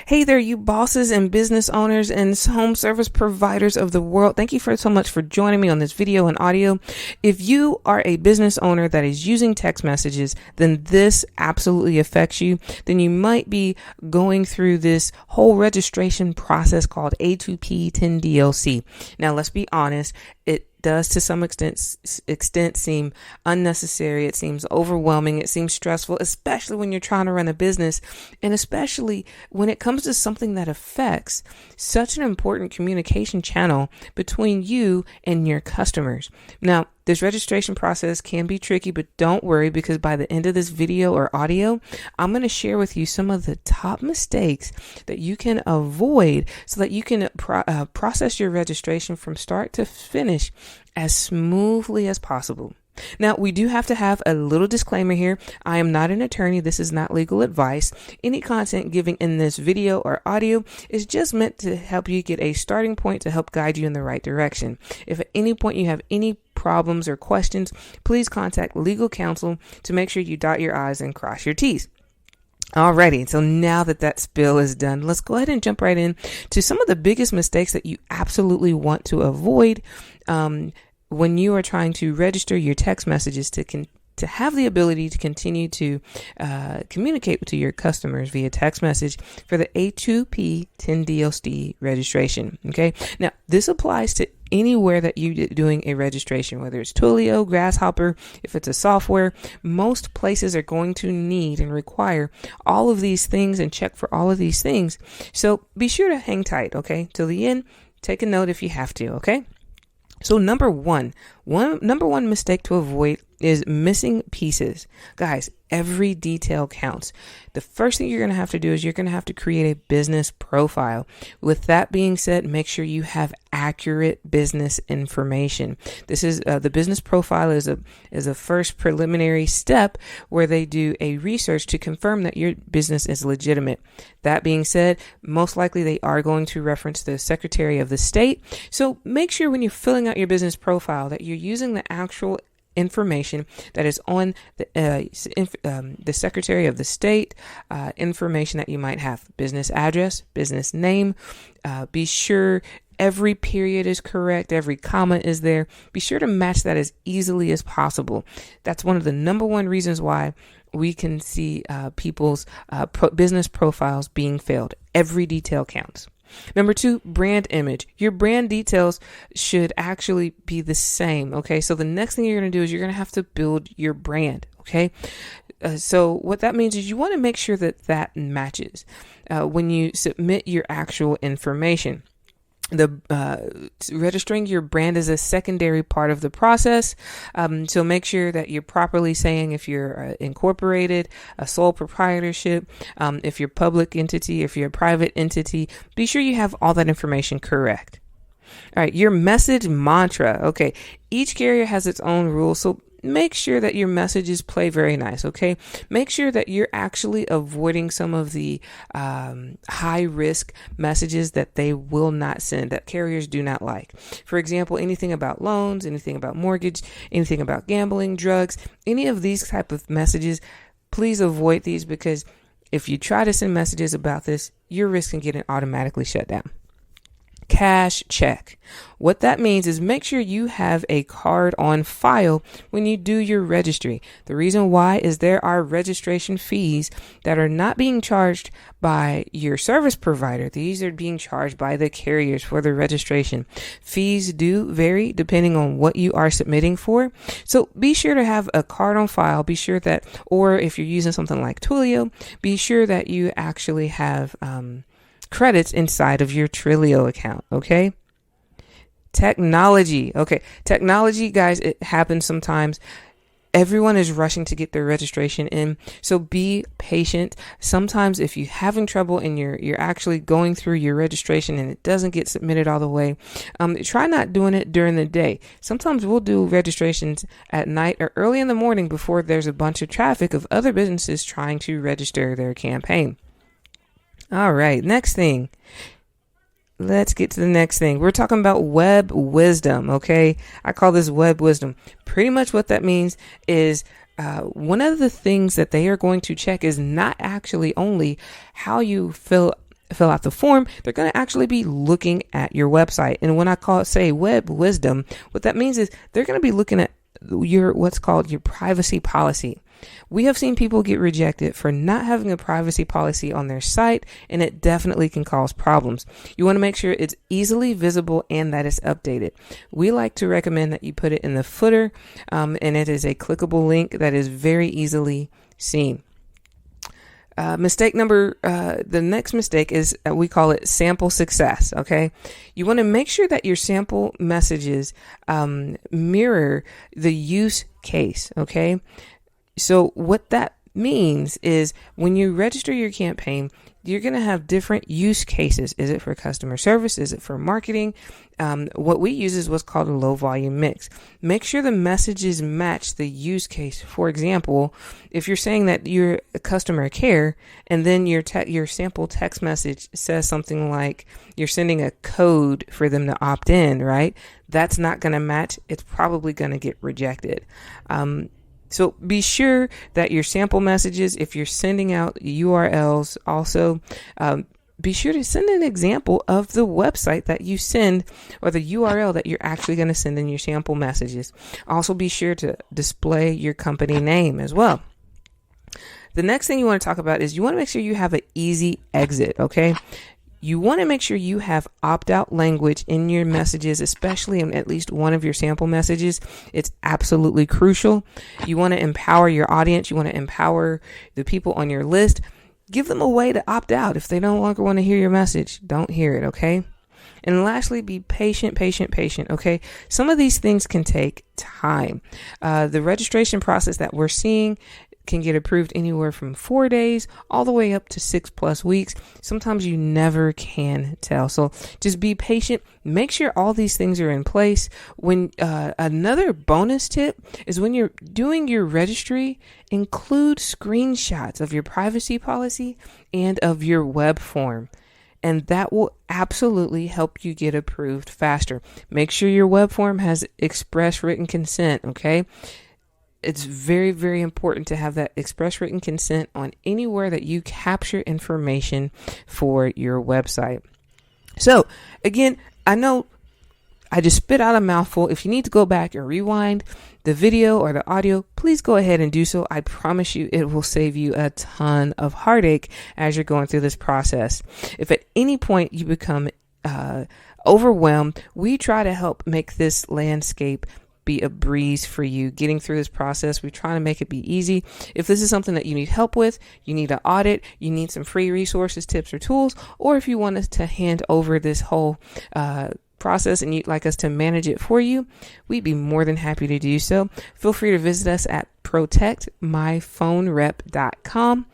Hey there, you bosses and business owners and home service providers of the world. Thank you so much for joining me on this video and audio. If you are a business owner that is using text messages, then this absolutely affects you. Then you might be going through this whole registration process called A2P10DLC. Now, let's be honest. It does to some extent seem unnecessary. It seems overwhelming. It seems stressful, especially when you're trying to run a business, and especially when it comes to something that affects such an important communication channel between you and your customers. Now, this registration process can be tricky, but don't worry, because by the end of this video or audio, I'm going to share with you some of the top mistakes that you can avoid so that you can process your registration from start to finish as smoothly as possible. Now, we do have to have a little disclaimer here. I am not an attorney. This is not legal advice. Any content given in this video or audio is just meant to help you get a starting point to help guide you in the right direction. If at any point you have any problems or questions, please contact legal counsel to make sure you dot your I's and cross your T's. Alrighty, so now that spill is done, let's go ahead and jump right in to some of the biggest mistakes that you absolutely want to avoid when you are trying to register your text messages to have the ability to continue to communicate to your customers via text message for the A2P10DLC registration. Okay, now this applies to anywhere that you're doing a registration, whether it's Twilio, Grasshopper, if it's a software. Most places are going to need and require all of these things and check for all of these things. So be sure to hang tight, okay, till the end. Take a note if you have to, okay? So number one mistake to avoid is missing pieces. Guys, every detail counts. The first thing you're going to have to do is you're going to have to create a business profile. With that being said, make sure you have accurate business information. This is the business profile is a first preliminary step where they do a research to confirm that your business is legitimate. That being said, most likely they are going to reference the Secretary of the State. So make sure when you're filling out your business profile that you're using the actual information that is on the Secretary of the State information that you might have. Business address, business name. Be sure every period is correct. Every comma is there. Be sure to match that as easily as possible. That's one of the number one reasons why we can see people's business profiles being failed. Every detail counts. Number two, brand image. Your brand details should actually be the same. Okay. So the next thing you're going to do is you're going to have to build your brand. Okay. So what that means is you want to make sure that matches when you submit your actual information. Registering your brand is a secondary part of the process. So make sure that you're properly saying if you're incorporated, a sole proprietorship, if you're a public entity, if you're a private entity, be sure you have all that information correct. All right. Your message mantra. Okay. Each carrier has its own rules. So make sure that your messages play very nice. Okay. Make sure that you're actually avoiding some of the high risk messages that they will not send, that carriers do not like. For example, anything about loans, anything about mortgage, anything about gambling, drugs, any of these type of messages, please avoid these, because if you try to send messages about this, you're risking getting automatically shut down. Cash check. What that means is make sure you have a card on file when you do your registry. The reason why is there are registration fees that are not being charged by your service provider. These are being charged by the carriers for the registration. Fees do vary depending on what you are submitting for. So be sure to have a card on file. Be sure that, or if you're using something like Twilio, be sure that you actually have credits inside of your Twilio account. Okay. Technology. Okay. Technology, guys, it happens sometimes. Everyone is rushing to get their registration in. So be patient. Sometimes if you're having trouble and you're actually going through your registration and it doesn't get submitted all the way, try not doing it during the day. Sometimes we'll do registrations at night or early in the morning before there's a bunch of traffic of other businesses trying to register their campaign. All right, next thing. Let's get to the next thing. We're talking about web wisdom, okay? I call this web wisdom. Pretty much what that means is one of the things that they are going to check is not actually only how you fill fill out the form, they're going to actually be looking at your website. And when I say web wisdom, what that means is they're going to be looking at what's called your privacy policy. We have seen people get rejected for not having a privacy policy on their site, and it definitely can cause problems. You want to make sure it's easily visible and that it's updated. We like to recommend that you put it in the footer, and it is a clickable link that is very easily seen. The next mistake is, we call it sample success. Okay. You want to make sure that your sample messages mirror the use case. Okay. So what that means is when you register your campaign, you're going to have different use cases. Is it for customer service? Is it for marketing? What we use is what's called a low volume mix. Make sure the messages match the use case. For example, if you're saying that you're a customer care and then your sample text message says something like you're sending a code for them to opt in, right? That's not going to match. It's probably going to get rejected. So be sure that your sample messages, if you're sending out URLs also, be sure to send an example of the website that you send or the URL that you're actually going to send in your sample messages. Also be sure to display your company name as well. The next thing you want to talk about is you want to make sure you have an easy exit, okay? You want to make sure you have opt-out language in your messages, especially in at least one of your sample messages. It's absolutely crucial. You want to empower your audience. You want to empower the people on your list. Give them a way to opt out. If they no longer want to hear your message, don't hear it, okay? And lastly, be patient, okay? Some of these things can take time. The registration process that we're seeing can get approved anywhere from 4 days all the way up to 6+ weeks. Sometimes you never can tell. So just be patient. Make sure all these things are in place. When another bonus tip is when you're doing your registry, include screenshots of your privacy policy and of your web form. And that will absolutely help you get approved faster. Make sure your web form has express written consent, okay? It's very, very important to have that express written consent on anywhere that you capture information for your website. So again, I know I just spit out a mouthful. If you need to go back and rewind the video or the audio, please go ahead and do so. I promise you it will save you a ton of heartache as you're going through this process. If at any point you become overwhelmed, we try to help make this landscape be a breeze for you getting through this process. We try to make it be easy. If this is something that you need help with, you need an audit, you need some free resources, tips, or tools, or if you want us to hand over this whole process and you'd like us to manage it for you, we'd be more than happy to do so. Feel free to visit us at protectmyphonerep.com.